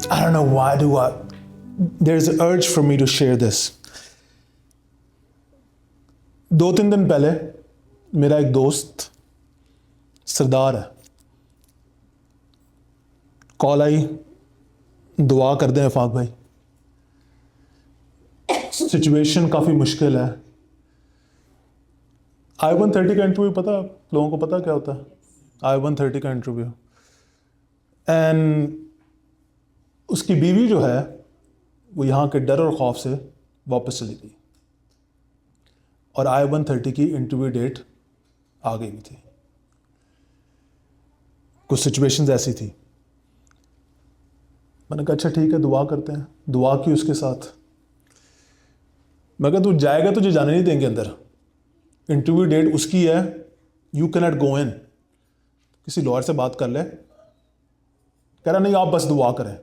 I don't know why there's an urge for me to share this. 2-3 दिन पहले मेरा एक दोस्त सरदार है, कॉल आई, दुआ कर दें इफाक भाई, सिचुएशन काफ़ी मुश्किल है। I-130 का इंटरव्यू पता है लोगों को? पता क्या होता है I-130 का इंटरव्यू? एंड उसकी बीवी जो है वो यहाँ के डर और खौफ से वापस चली गई और I-130 की इंटरव्यू डेट आ गई भी थी। कुछ सिचुएशंस ऐसी थी। मैंने कहा अच्छा ठीक है, दुआ करते हैं। दुआ की उसके साथ। मैं कहा तू जाएगा, तुझे जाने नहीं देंगे अंदर, इंटरव्यू डेट उसकी है, यू कैन नॉट गो इन, किसी लॉयर से बात कर ले। कह रहा नहीं आप बस दुआ करें।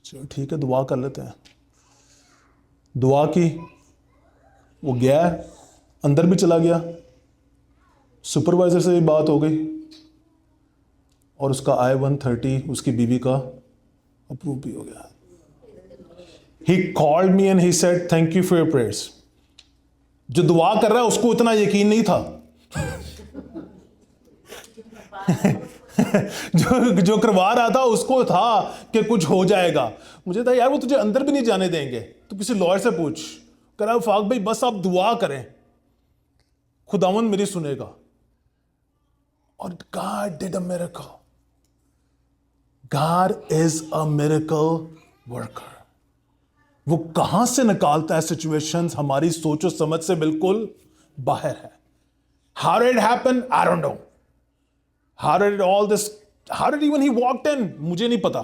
चलो ठीक है, दुआ कर लेते हैं। दुआ की, वो गया, अंदर भी चला गया, सुपरवाइजर से भी बात हो गई और उसका I-130 उसकी बीवी का अप्रूव भी हो गया। He called me and he said thank you for your prayers. जो दुआ कर रहा है उसको इतना यकीन नहीं था जो करवा रहा था उसको था कि कुछ हो जाएगा। मुझे था यार वो तुझे अंदर भी नहीं जाने देंगे, तो किसी लॉयर से पूछ। कह रहा फाक भाई बस आप दुआ करें, खुदावंद मेरी सुनेगा। और God did a miracle. God is a miracle worker. वो कहां से निकालता है सिचुएशंस हमारी सोचो समझ से बिल्कुल बाहर है। How did it happen? I don't know. How did even he walked in? मुझे नहीं पता,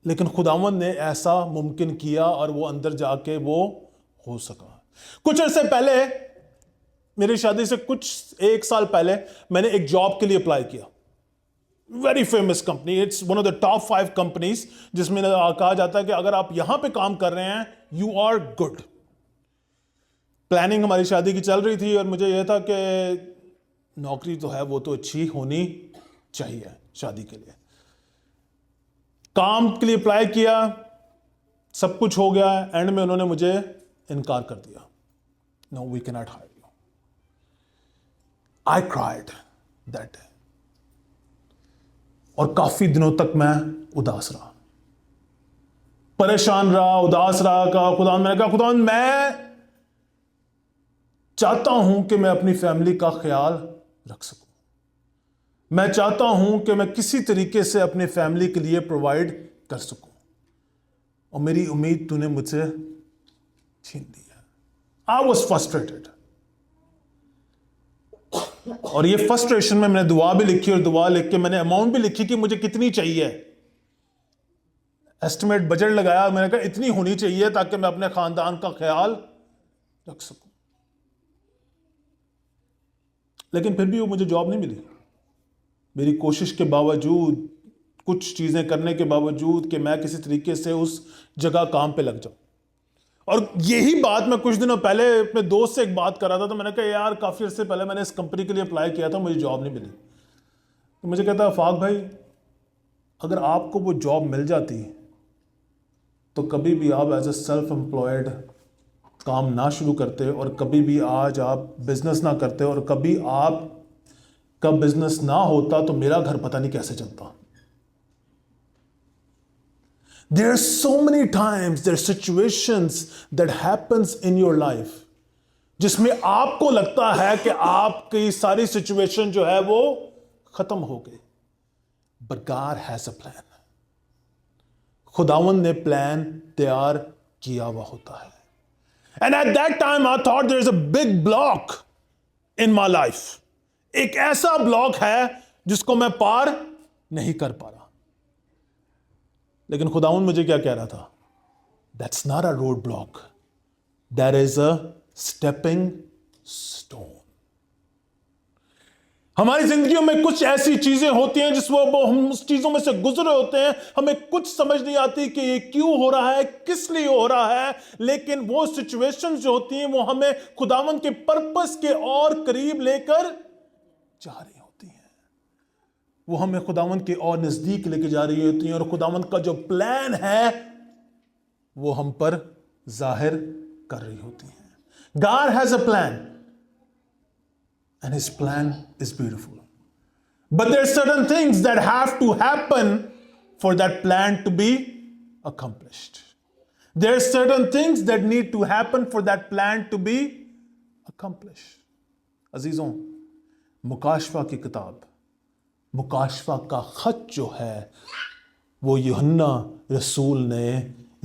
लेकिन खुदावंद ने ऐसा मुमकिन किया और वो अंदर जाके वो हो सका। कुछ अरसे पहले, मेरी शादी से कुछ 1 साल पहले, मैंने एक जॉब के लिए अप्लाई किया। Very famous company, it's one of the top 5 companies, जिसमें कहा जाता है कि अगर आप यहां पे काम कर रहे हैं यू आर गुड। प्लानिंग हमारी शादी की चल रही थी और मुझे यह था कि नौकरी तो है वो तो अच्छी होनी चाहिए शादी के लिए। काम के लिए अप्लाई किया, सब कुछ हो गया, एंड में उन्होंने मुझे इनकार कर दिया। No we can not hire you. I cried that day और काफी दिनों तक मैं उदास रहा, परेशान रहा, उदास रहा। मैंने कहा खुदा मैं चाहता हूं कि मैं अपनी फैमिली का ख्याल रख सकूं, मैं चाहता हूं कि मैं किसी तरीके से अपनी फैमिली के लिए प्रोवाइड कर सकूं, और मेरी उम्मीद तूने मुझसे छीन ली है। आई वॉज फ्रस्ट्रेटेड, और ये फ्रस्ट्रेशन में मैंने दुआ भी लिखी, और दुआ लिख के मैंने अमाउंट भी लिखी कि मुझे कितनी चाहिए, एस्टिमेट बजट लगाया। मैंने कहा इतनी होनी चाहिए ताकि मैं अपने खानदान का ख्याल रख सकूं। लेकिन फिर भी वो मुझे जॉब नहीं मिली। मेरी कोशिश के बावजूद, कुछ चीजें करने के बावजूद कि मैं किसी तरीके से उस जगह काम पे लग जाऊं। और यही बात मैं कुछ दिनों पहले अपने दोस्त से एक बात कर रहा था, तो मैंने कहा यार काफी अर्से पहले मैंने इस कंपनी के लिए अप्लाई किया था, मुझे जॉब नहीं मिली। तो मुझे कहता है फाक भाई अगर आपको वो जॉब मिल जाती तो कभी भी आप एज ए सेल्फ एम्प्लॉयड काम ना शुरू करते, और कभी भी आज आप बिजनेस ना करते, और कभी आप का बिजनेस ना होता तो मेरा घर पता नहीं कैसे चलता। There are so many times, there are situations that happens in your life जिसमें आपको लगता है कि आपकी सारी सिचुएशन जो है वो खत्म हो गई, but God has a plan. खुदावंद ने प्लान तैयार किया हुआ होता है। And at that time I thought there is a big block in my life. एक ऐसा ब्लॉक है जिसको मैं पार नहीं कर पा रहा। लेकिन खुदावंद मुझे क्या कह रहा था? That's not a road block. That is a stepping stone. हमारी जिंदगियों में कुछ ऐसी चीजें होती हैं जिसमें हम उस चीजों में से गुजरे होते हैं, हमें कुछ समझ नहीं आती कि ये क्यों हो रहा है, किस लिए हो रहा है, लेकिन वो सिचुएशंस जो होती हैं वो हमें खुदावंद के पर्पस के और करीब लेकर जा रही होती हैं। वो हमें खुदावंद के और नजदीक लेके जा रही होती हैं, और खुदावंद का जो प्लान है वो हम पर जाहिर कर रही होती हैं. God has a plan, and his plan is beautiful. But there are certain things that have to happen for that plan to be accomplished. There are certain things that need to happen for that plan to be accomplished. अजीजों, मुकाशवा की किताब, मुकाशवा का खत जो है, वो यूहन्ना रसूल ने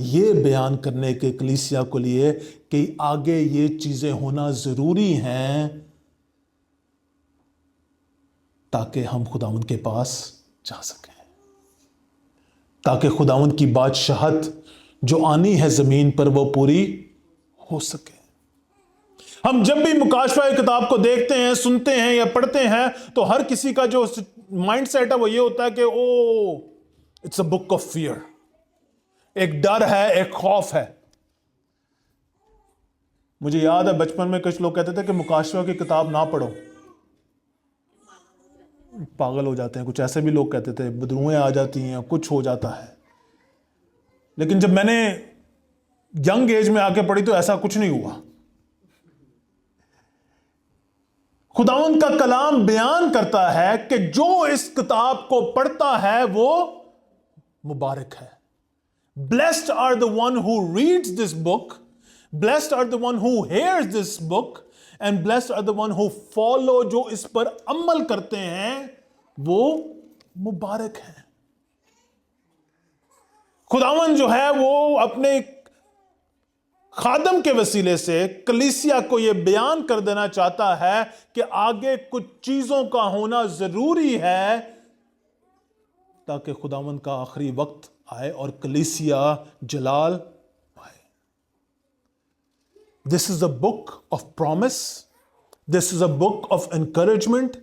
ये बयान करने के कलीसिया को लिए कि आगे ये चीजें होना जरूरी हैं ताकि हम खुदावंद के पास जा सकें, ताकि खुदावंद की बादशाहत जो आनी है जमीन पर वो पूरी हो सके. हम जब भी मुकाशवा की किताब को देखते हैं, सुनते हैं या पढ़ते हैं, तो हर किसी का जो माइंडसेट है वो ये होता है कि ओ, it's a book of fear. एक डर है, एक खौफ है. मुझे याद है बचपन में कुछ लोग कहते थे कि मुकाशवा की किताब ना पढ़ो, पागल हो जाते हैं. कुछ ऐसे भी लोग कहते थे, बदरुएं आ जाती हैं, कुछ हो जाता है. लेकिन जब मैंने यंग एज में आके पढ़ी तो ऐसा कुछ नहीं हुआ. खुदावंद का कलाम बयान करता है कि जो इस किताब को पढ़ता है वो मुबारक है. Blessed are the one who reads this book, blessed are the one who hears this book, and blessed are the one who follow, जो इस पर अमल करते हैं वो मुबारक है. खुदावंद जो है वो अपने खादम के वसीले से कलीसिया को यह बयान कर देना चाहता है कि आगे कुछ चीजों का होना जरूरी है ताकि खुदावंद का आखिरी वक्त आए और कलीसिया जलाल पाए. This is a book of promise, this is a book of encouragement,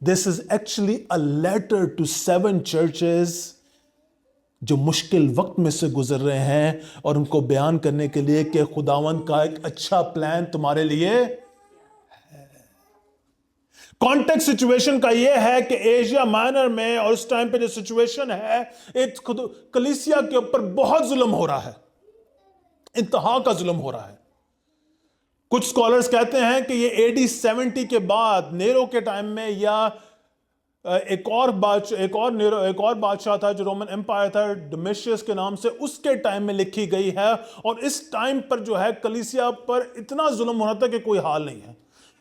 this is actually a letter to 7 churches जो मुश्किल वक्त में से गुजर रहे हैं, और उनको बयान करने के लिए कि खुदावंद का एक अच्छा प्लान तुम्हारे लिए है. कॉन्टेक्स्ट सिचुएशन का यह है कि एशिया माइनर में और उस टाइम पे जो सिचुएशन है, एक कलीसिया के ऊपर बहुत जुल्म हो रहा है, इंतहा का जुल्म हो रहा है. कुछ स्कॉलर्स कहते हैं कि ये AD 70 के बाद, नेरो के टाइम में, या एक और बादशाह था जो रोमन एम्पायर था, डोमिशियस के नाम से, उसके टाइम में लिखी गई है. और इस टाइम पर जो है कलीसिया पर इतना जुल्म हो रहा था कि कोई हाल नहीं है.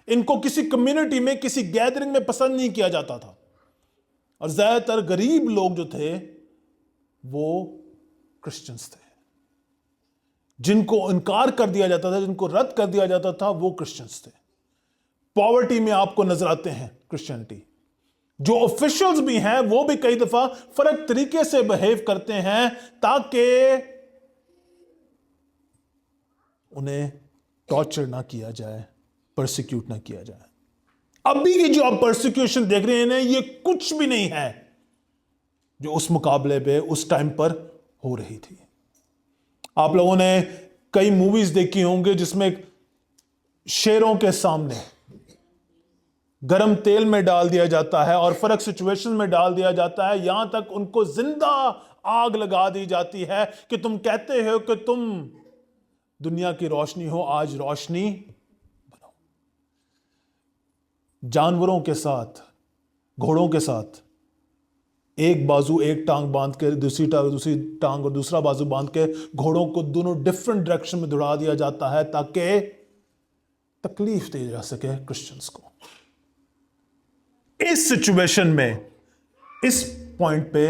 इनको किसी कम्युनिटी में, किसी गैदरिंग में पसंद नहीं किया जाता था, और ज्यादातर गरीब लोग जो थे वो क्रिश्चियंस थे. जिनको इनकार कर दिया जाता था, जिनको रद्द कर दिया जाता था, वो क्रिश्चियंस थे. पॉवर्टी में आपको नजर आते हैं क्रिश्चियनिटी. जो ऑफिशियल्स भी हैं वो भी कई दफा फर्क तरीके से बिहेव करते हैं ताकि उन्हें टॉर्चर ना किया जाए, परसिक्यूट ना किया जाए. अभी की जो आप परसिक्यूशन देख रहे हैं ना, ये कुछ भी नहीं है जो उस मुकाबले पे उस टाइम पर हो रही थी. आप लोगों ने कई मूवीज देखी होंगे जिसमें शेरों के सामने गरम तेल में डाल दिया जाता है और फर्क सिचुएशन में डाल दिया जाता है, यहां तक उनको जिंदा आग लगा दी जाती है कि तुम कहते हो कि तुम दुनिया की रोशनी हो, आज रोशनी बनाओ. जानवरों के साथ, घोड़ों के साथ एक बाजू, एक टांग बांध के, दूसरी टांग और दूसरा बाजू बांध के घोड़ों को दोनों डिफरेंट डायरेक्शन में दौड़ा दिया जाता है ताकि तकलीफ दी जा सके क्रिश्चियंस को. इस सिचुएशन में, इस पॉइंट पे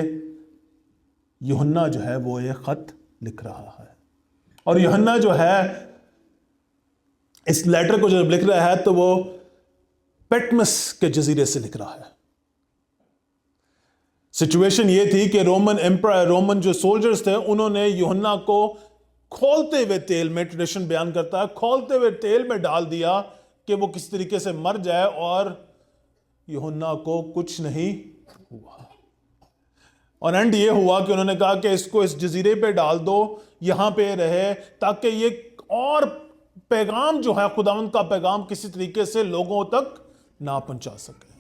यूहन्ना जो है वो ये खत लिख रहा है. और यूहन्ना जो है इस लेटर को जब लिख रहा है तो वो पेटमस के जजीरे से लिख रहा है. सिचुएशन ये थी कि रोमन जो सोल्जर्स थे उन्होंने यूहन्ना को खोलते हुए तेल में, ट्रेडिशन बयान करता है, खोलते हुए तेल में डाल दिया कि वो किस तरीके से मर जाए, और यूहन्ना को कुछ नहीं हुआ. और एंड ये हुआ कि उन्होंने कहा कि इसको इस जजीरे पे डाल दो, यहां पे रहे, ताकि ये और पैगाम जो है, खुदावंद का पैगाम, किसी तरीके से लोगों तक ना पहुंचा सके.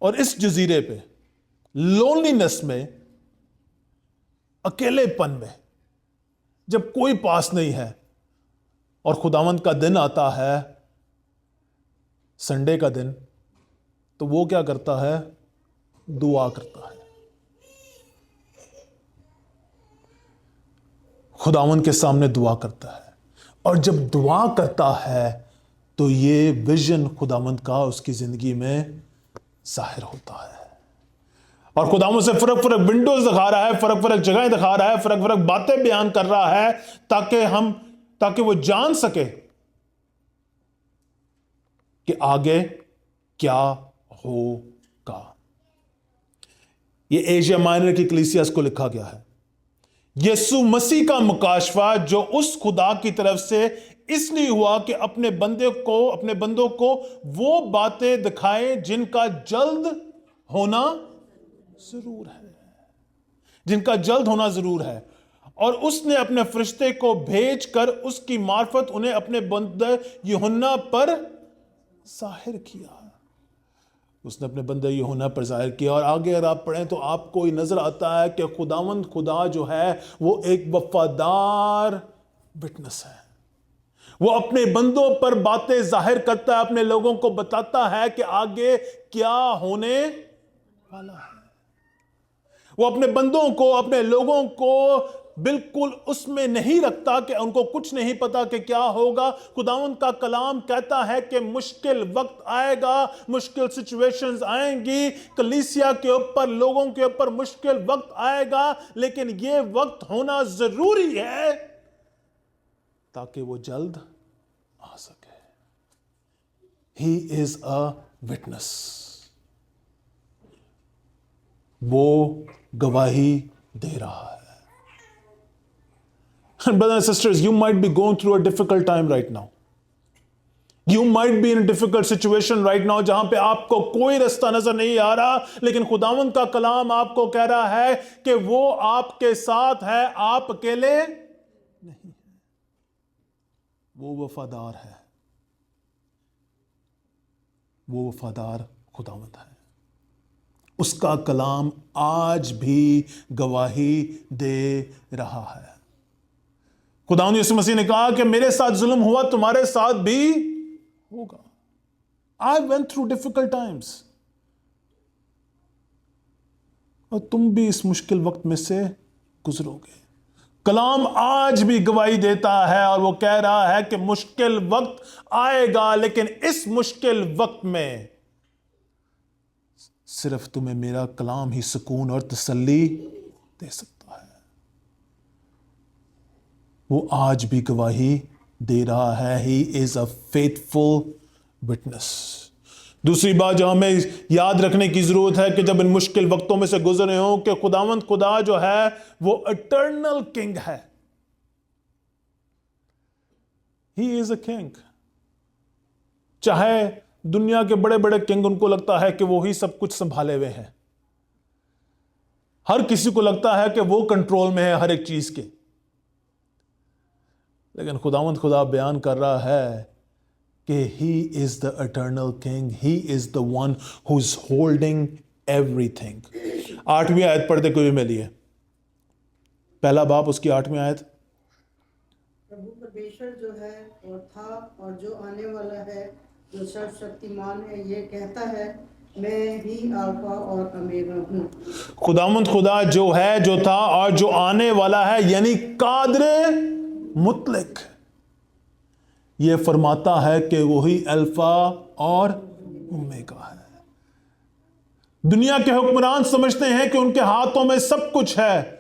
और इस जजीरे पे लोनलीनेस में, अकेलेपन में, जब कोई पास नहीं है और खुदावंद का दिन आता है, संडे का दिन, तो वो क्या करता है? दुआ करता है। खुदावंद के सामने दुआ करता है, और जब दुआ करता है तो ये विजन खुदावंद का उसकी जिंदगी में जाहिर होता है, और खुदावंद से फर्क फर्क विंडोज दिखा रहा है, फर्क फर्क जगहें दिखा रहा है, फर्क फर्क बातें बयान कर रहा है, ताकि वो जान सके कि आगे क्या होगा। ये एशिया माइनर की कलीसियास को लिखा गया है। यीशु मसीह का मुकाशवा जो उस खुदा की तरफ से इसलिए हुआ कि अपने बंदों को वो बातें दिखाए जिनका जल्द होना जरूर है, जिनका जल्द होना जरूर है। और उसने अपने फरिश्ते को भेजकर उसकी मार्फत उन्हें अपने बंदे यूहन्ना पर जाहिर किया। उसने अपने बंदे यूहन्ना पर जाहिर किया। और आगे अगर आप पढ़ें तो आपको ये नजर आता है कि खुदा जो है वो एक वफादार विटनेस है। वो अपने बंदों पर बातें जाहिर करता है, अपने लोगों को बताता है कि आगे क्या होने वाला है। वो अपने बंदों को, अपने लोगों को बिल्कुल उसमें नहीं रखता कि उनको कुछ नहीं पता कि क्या होगा। खुदावंद का कलाम कहता है कि मुश्किल वक्त आएगा, मुश्किल सिचुएशंस आएंगी, कलीसिया के ऊपर, लोगों के ऊपर मुश्किल वक्त आएगा, लेकिन यह वक्त होना जरूरी है ताकि वो जल्द आ सके। He is a witness. वो गवाही दे रहा है। Brothers and sisters, you might be going through a difficult time right now. You might be in a difficult situation right now जहां पे आपको कोई रास्ता नजर नहीं आ रहा, लेकिन खुदावंद का कलाम आपको कह रहा है कि वो आपके साथ है, आप अकेले नहीं हैं। वो वफादार है, वो वफादार खुदावंद है। उसका कलाम आज भी गवाही दे रहा है। खुदावंद यीशु मसीह ने कहा कि मेरे साथ जुल्म हुआ, तुम्हारे साथ भी होगा। I went through difficult times, और तुम भी इस मुश्किल वक्त में से गुजरोगे। कलाम आज भी गवाही देता है और वो कह रहा है कि मुश्किल वक्त आएगा, लेकिन इस मुश्किल वक्त में सिर्फ तुम्हें मेरा कलाम ही सुकून और तसल्ली दे सकता है। वो आज भी गवाही दे रहा है। He is a faithful witness. दूसरी बात जो हमें याद रखने की जरूरत है कि जब इन मुश्किल वक्तों में से गुजरे हो, कि खुदा जो है वो इटर्नल किंग है। He is a king. चाहे दुनिया के बड़े बड़े किंग, उनको लगता है कि वो ही सब कुछ संभाले हुए हैं, हर किसी को लगता है कि वो कंट्रोल में है हर एक चीज के, लेकिन खुदा बयान कर रहा है कि he is the eternal king, he is the one who is holding everything. 8वीं आयत पढ़ते कोई मेरे लिए, पहला बाब उसकी 8वीं आयत। प्रभु परमेश्वर जो है और था और जो आने वाला है, जो सर्वशक्तिमान है, ये कहता है, मैं ही अल्फा और ओमेगा हूं। खुदा जो है, जो था और जो आने वाला है, यानी कादरे मुतलक, ये फरमाता है कि वही अल्फा और ओमेगा है। दुनिया के हुक्मरान समझते हैं कि उनके हाथों में सब कुछ है,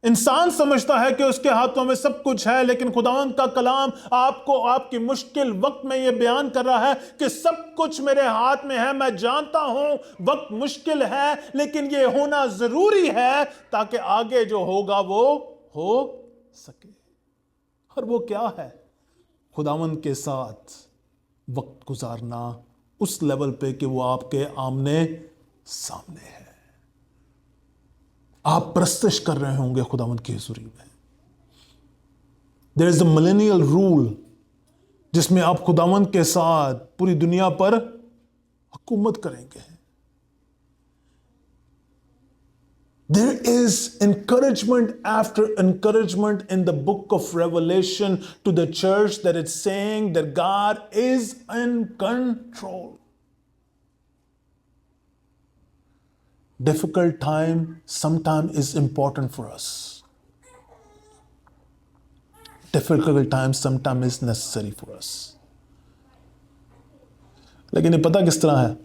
इंसान समझता है कि उसके हाथों में सब कुछ है, लेकिन खुदावंद का कलाम आपको आपकी मुश्किल वक्त में यह बयान कर रहा है कि सब कुछ मेरे हाथ में है। मैं जानता हूं वक्त मुश्किल है, लेकिन यह होना जरूरी है ताकि आगे जो होगा वो हो सके। और वो क्या है? खुदावंद के साथ वक्त गुजारना उस लेवल पे कि वो आपके आमने सामने है। आप प्रस्तुत कर रहे होंगे खुदावंद की हुजूरी में। There is a millennial rule जिसमें आप खुदावंद के साथ पूरी दुनिया पर हुकूमत करेंगे। There is encouragement after encouragement in the book of Revelation to the church that it's saying that God is in control. Difficult time sometimes is important for us. Difficult time sometimes is necessary for us. लेकिन ये पता किस तरह है?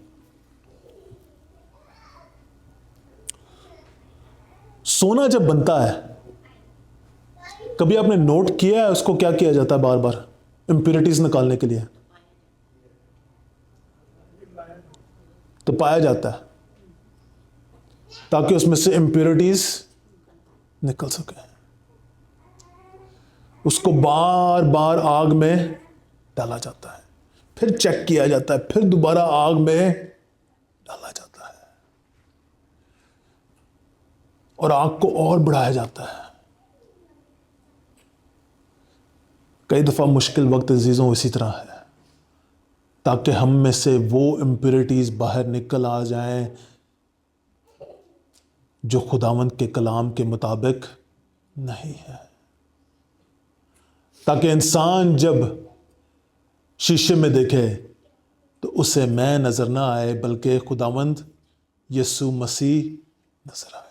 सोना जब बनता है, कभी आपने नोट किया है उसको क्या किया जाता है बार बार इंप्योरिटीज निकालने के लिए? तो पाया जाता है ताकि उसमें से इंप्योरिटीज निकल सके। उसको बार बार आग में डाला जाता है, फिर चेक किया जाता है, फिर दोबारा आग में डाला जाता है और आग को और बढ़ाया जाता है। कई दफा मुश्किल वक्त अजीजों इसी तरह है, ताकि हम में से वो इंप्योरिटीज बाहर निकल आ जाएं जो खुदावंद के कलाम के मुताबिक नहीं है, ताकि इंसान जब शीशे में देखे तो उसे मैं नजर ना आए बल्कि खुदावंद यीशु मसीह नजर आए।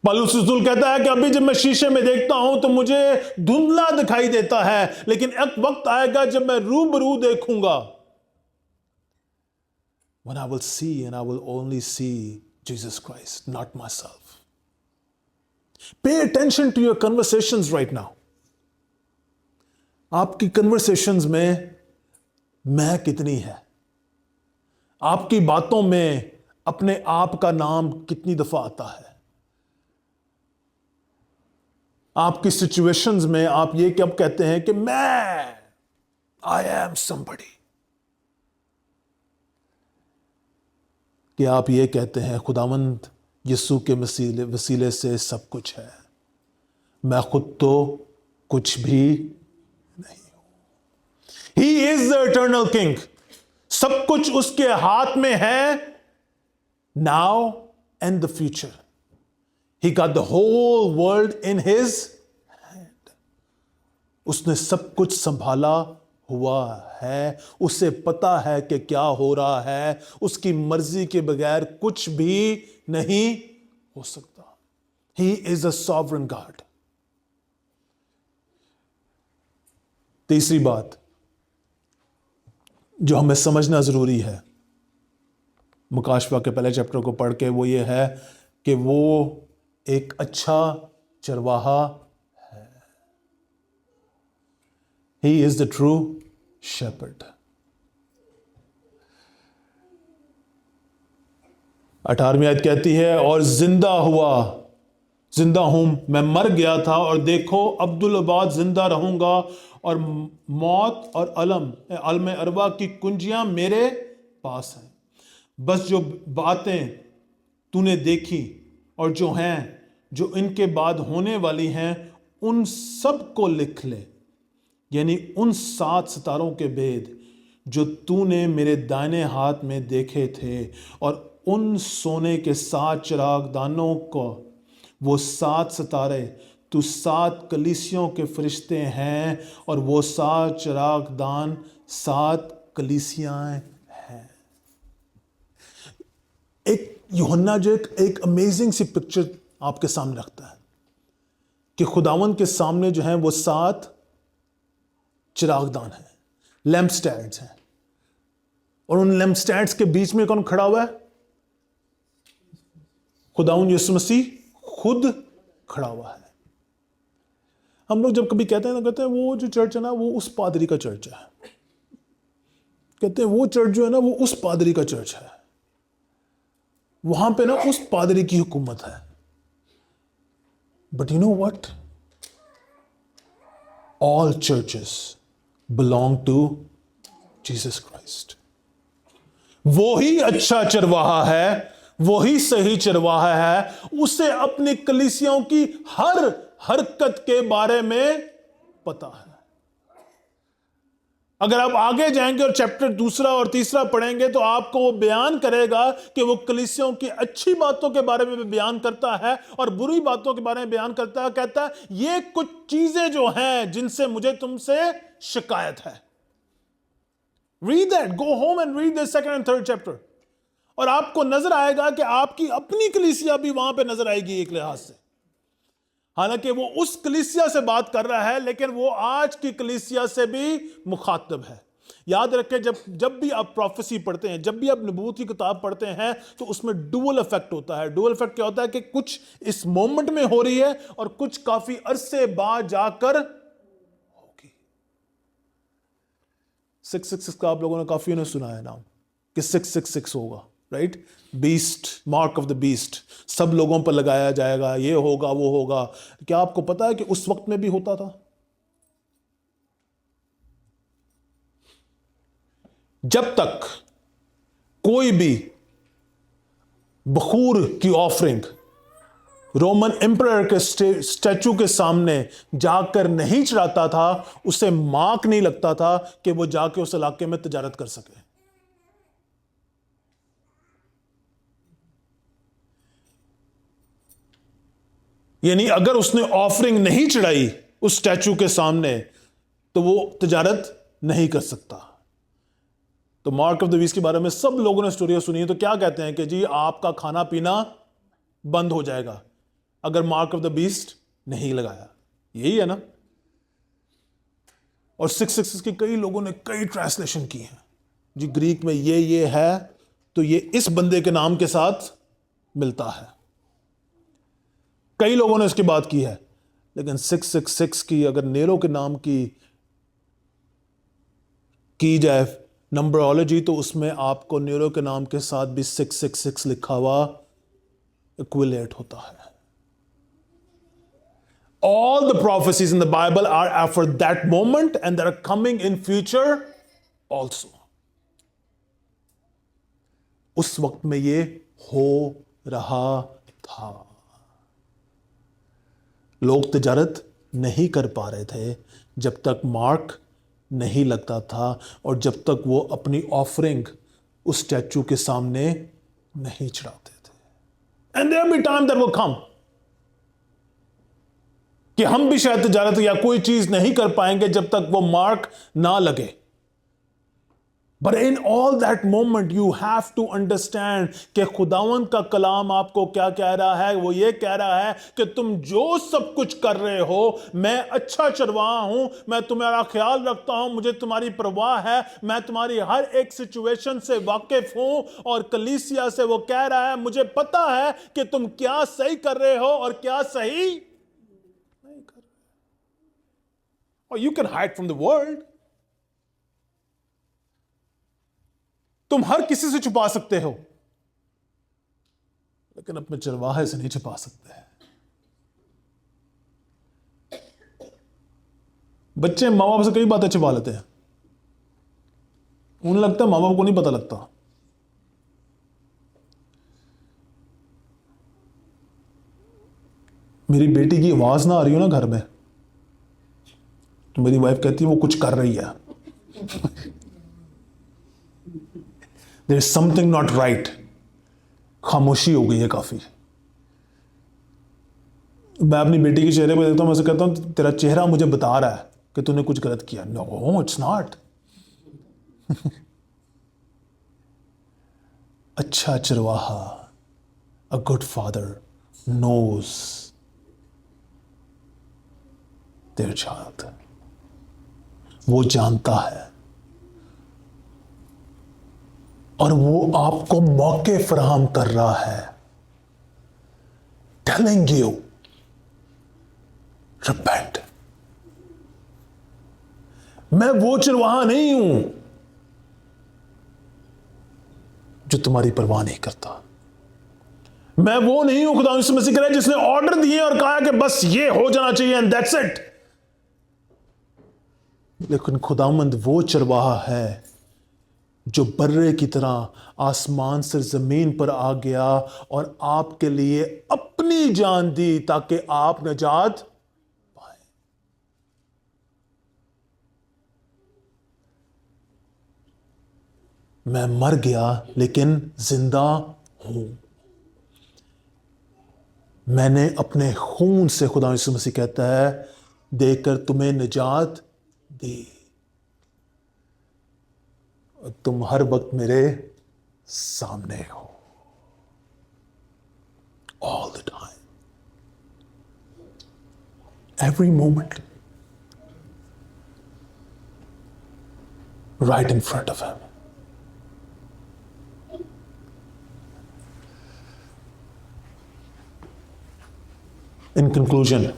पौलुस रसूल कहता है कि अभी जब मैं शीशे में देखता हूं तो मुझे धुंधला दिखाई देता है, लेकिन एक वक्त आएगा जब मैं रूबरू देखूंगा। When I will see and I will only see Jesus Christ, not myself. Pay attention to your conversations right now. आपकी कन्वर्सेशंस में मैं कितनी है? आपकी बातों में अपने आप का नाम कितनी दफा आता है? आपकी सिचुएशंस में आप ये कब कहते हैं कि मैं आई एम समबडी? कि आप ये कहते हैं खुदावंद यीशु के वसीले से सब कुछ है, मैं खुद तो कुछ भी नहीं हूं। He is the eternal king. सब कुछ उसके हाथ में है, now and the future. He got the whole world in his hand. उसने सब कुछ संभाला हुआ है, उसे पता है कि क्या हो रहा है, उसकी मर्जी के बगैर कुछ भी नहीं हो सकता। He is a sovereign God. तीसरी बात जो हमें समझना जरूरी है मुकाशवा के पहले चैप्टर को पढ़ के, वो ये है कि वो एक अच्छा चरवाहा है। He is the true shepherd. 18वीं आयत कहती है, और जिंदा हूं, मैं मर गया था और देखो अब्दुल अबाद जिंदा रहूंगा, और मौत और अलम अरवा की कुंजियां मेरे पास हैं। बस जो बातें तूने देखी और जो हैं, जो इनके बाद होने वाली हैं, उन सब को लिख ले, यानी उन 7 सितारों के भेद जो तूने मेरे दाहिने हाथ में देखे थे, और उन सोने के 7 चिरागदानों को। वो 7 सितारे तो 7 कलीसियों के फरिश्ते हैं, और वो 7 चिरागदान 7 कलीसियां हैं। एक यूहन्ना जो एक अमेजिंग सी पिक्चर आपके सामने रखता है कि खुदावंद के सामने जो है वो 7 चिरागदान हैं, लैम्प स्टैंड्स हैं, और उन लैम्प स्टैंड्स के बीच में कौन खड़ा हुआ है? खुदावंद यीशु मसीह खुद खड़ा हुआ है। हम लोग जब कभी कहते हैं तो कहते हैं वो जो चर्च है ना वो उस पादरी का चर्च है, कहते हैं वो चर्च जो है ना वो उस पादरी का चर्च है, वहां पे ना उस पादरी की हुकूमत है। But you know what, all churches belong to Jesus Christ. वो ही अच्छा चरवाहा है, वही सही चरवाहा है, उसे अपनी कलीसियाओं की हर हरकत के बारे में पता है। अगर आप आगे जाएंगे और चैप्टर दूसरा और तीसरा पढ़ेंगे तो आपको वो बयान करेगा कि वो कलीसियों की अच्छी बातों के बारे में भी बयान करता है और बुरी बातों के बारे में बयान करता है। कहता है ये कुछ चीजें जो हैं जिनसे मुझे तुमसे शिकायत है। Read that, go home and read the second and third chapter, और आपको नजर आएगा कि आपकी अपनी कलीसिया भी वहां पे नजर आएगी एक लिहाज से। हालांकि वो उस कलीसिया से बात कर रहा है, लेकिन वो आज की कलीसिया से भी मुखातब है। याद रखें, जब भी आप प्रोफेसी पढ़ते हैं, जब भी आप नबूवत की किताब पढ़ते हैं, तो उसमें डुअल इफेक्ट होता है। डुअल इफेक्ट क्या होता है कि कुछ इस मोमेंट में हो रही है और कुछ काफी अरसे बाद जाकर होगी। 666 का आप लोगों ने काफी ने सुना है नाम कि 666 होगा, right? Beast, mark of the beast, सब लोगों पर लगाया जाएगा, ये होगा वो होगा। क्या आपको पता है कि उस वक्त में भी होता था? जब तक कोई भी बखूर की ऑफरिंग रोमन एम्परर के स्टैचू के सामने जाकर नहीं चढ़ाता था, उसे मार्क नहीं लगता था कि वो जाके उस इलाके में तिजारत कर सके। यानी अगर उसने ऑफरिंग नहीं चढ़ाई उस स्टैचू के सामने तो वो तिजारत नहीं कर सकता। तो मार्क ऑफ द बीस्ट के बारे में सब लोगों ने स्टोरी सुनी है। तो क्या कहते हैं कि जी आपका खाना पीना बंद हो जाएगा अगर मार्क ऑफ द बीस्ट नहीं लगाया। यही है ना? और 666 की कई लोगों ने कई ट्रांसलेशन की हैं जी। ग्रीक में ये है तो ये इस बंदे के नाम के साथ मिलता है। कई लोगों ने इसकी बात की है, लेकिन 666 की अगर नेरो के नाम की जाए नंबरोलॉजी, तो उसमें आपको नेरो के नाम के साथ भी 666 लिखा हुआ इक्विलेट होता है। All the prophecies in the Bible are for that moment and they are coming in future also. उस वक्त में ये हो रहा था। लोग तिजारत नहीं कर पा रहे थे जब तक मार्क नहीं लगता था और जब तक वो अपनी ऑफरिंग उस स्टैचू के सामने नहीं चढ़ाते थे। And there be time that will come कि हम भी शायद तिजारत या कोई चीज नहीं कर पाएंगे जब तक वो मार्क ना लगे। But in all that moment you have to understand कि खुदावंद का कलाम आपको क्या कह रहा है। वो ये कह रहा है कि तुम जो सब कुछ कर रहे हो, मैं अच्छा चरवाहा हूं, मैं तुम्हारा ख्याल रखता हूं, मुझे तुम्हारी परवाह है, मैं तुम्हारी हर एक सिचुएशन से वाकिफ हूं। और कलीसिया से वो कह रहा है मुझे पता है कि तुम क्या सही कर रहे हो और क्या सही नहीं कर रहे। और you can hide from the world, तुम हर किसी से छुपा सकते हो, लेकिन अपने चरवाहे से नहीं छुपा सकते। बच्चे माँ बाप से कई बातें छुपा लेते हैं, उन्हें लगता है माँ बाप को नहीं पता लगता। मेरी बेटी की आवाज ना आ रही हो ना घर में, तो मेरी वाइफ कहती है वो कुछ कर रही है। There is something not right. खामोशी हो गई है काफी। मैं अपनी बेटी के चेहरे पे देखता हूं, मैं उसे कहता हूं तेरा चेहरा मुझे बता रहा है कि तूने कुछ गलत किया। No, it's not. अच्छा चरवाहा, a good father knows their child. वो जानता है और वो आपको मौके फराहम कर रहा है, टेलिंग यू रिपेंट। मैं वो चरवाहा नहीं हूं जो तुम्हारी परवाह नहीं करता। मैं वो नहीं हूं खुदा यीशु मसीह कह रहा है जिसने ऑर्डर दिए और कहा कि बस ये हो जाना चाहिए एंड दैट्स इट। लेकिन खुदावंद वो चरवाहा है जो बर्रे की तरह आसमान से जमीन पर आ गया और आपके लिए अपनी जान दी ताकि आप नजात पाए। मैं मर गया लेकिन जिंदा हूं। मैंने अपने खून से, खुदा यीशु मसीह कहता है, देकर तुम्हें निजात दी। तुम हर वक्त मेरे सामने हो, all the time, every moment, right in front of him. In conclusion,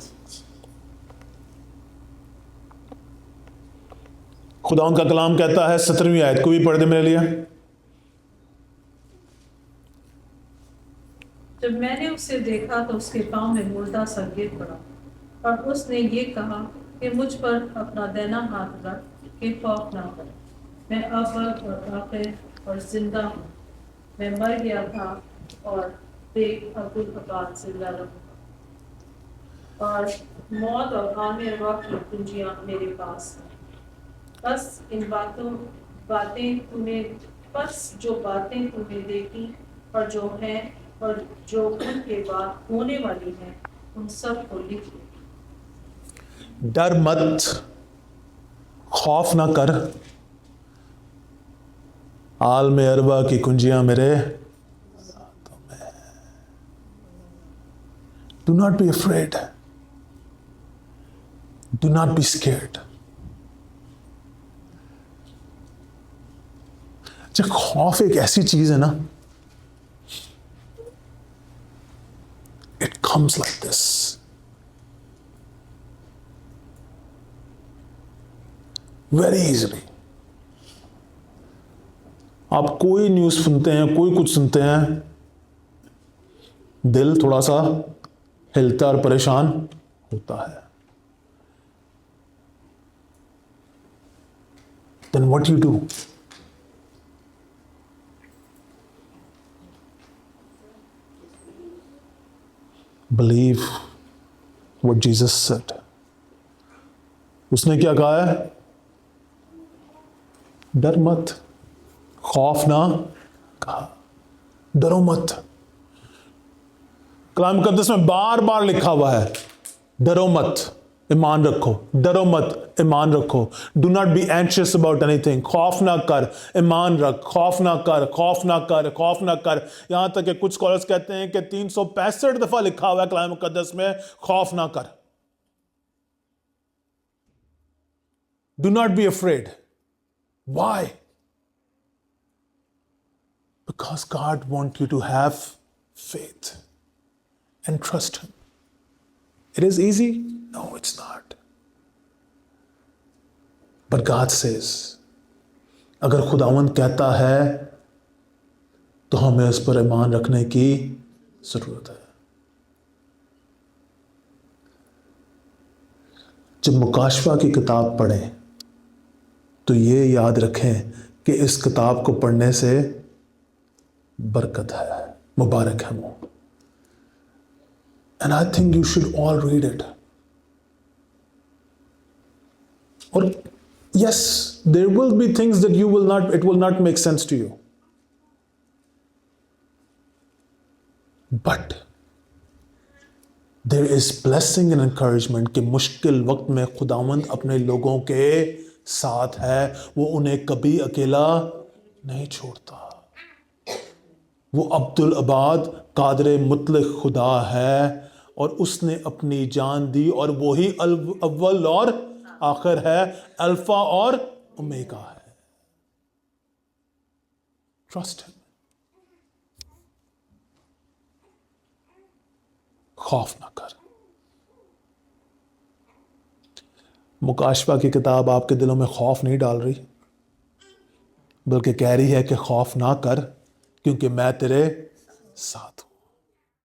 खुदा उनका कलाम कहता है, 17वीं आयत को भी पढ़ दे मेरे लिए। जब मैंने उसे देखा तो उसके पांव में मुर्दा सा गिर पड़ा, और उसने ये कहा कि मुझ पर अपना दाहिना हाथ रख कि खौफ ना कर। मैं अव्वल और आखिर और जिंदा हूँ। मैं मर गया था और देख अब्दुल अब्बाद जिंदा रहूंगा, और मौत और आने वक्त की कुंजियां मेरे पास हैं। बस जो बातें तुमने देखी और जो हैं और जो उनके बाद होने वाली हैं, उन सब को लिख लो। डर मत, खौफ ना कर, आलम अरबा की कुंजियां मेरे हाथों में। Do not be afraid, do not be scared. अच्छा, खौफ एक ऐसी चीज है ना, it comes like this. Very easily. आप कोई न्यूज सुनते हैं, कोई कुछ सुनते हैं, दिल थोड़ा सा हिलता और परेशान होता है। Then what you do? Believe what Jesus said. उसने क्या कहा है? डर मत, खौफ ना कहा, डरो मत। कलाम मुकद्दस में बार बार लिखा हुआ है, डरो मत, ईमान रखो, डरो मत, ईमान रखो। Do not be anxious about anything. खौफ ना कर, ईमान रख, खौफ ना कर, खौफ ना कर, खौफ ना कर। यहां तक कि कुछ स्कॉलर्स कहते हैं कि 365 दफा लिखा हुआ है कलाम मुकद्दस में, खौफ ना कर। Do not be afraid. Why? Because God wants you to have faith and trust Him. It is easy? No, it's not. But God says, अगर खुदावंद कहता है तो हमें उस पर ईमान रखने की जरूरत है। जब मुकाशवा की किताब पढ़ें तो ये याद रखें कि इस किताब को पढ़ने से बरकत है, मुबारक है वो। And I think you should all read it. Or yes, there will be things that it will not make sense to you. But there is blessing and encouragement कि मुश्किल वक्त में खुदावंद अपने लोगों के साथ है, वो उन्हें कभी अकेला नहीं छोड़ता। वो अब्दुल अबाद कादरे मुतलक खुदा है और उसने अपनी जान दी, और वही अव्वल और आखिर है, अल्फा और ओमेगा है। ट्रस्ट हिम, खौफ ना कर। मुकाशवा की किताब आपके दिलों में खौफ नहीं डाल रही, बल्कि कह रही है कि खौफ ना कर, क्योंकि मैं तेरे साथ हूं।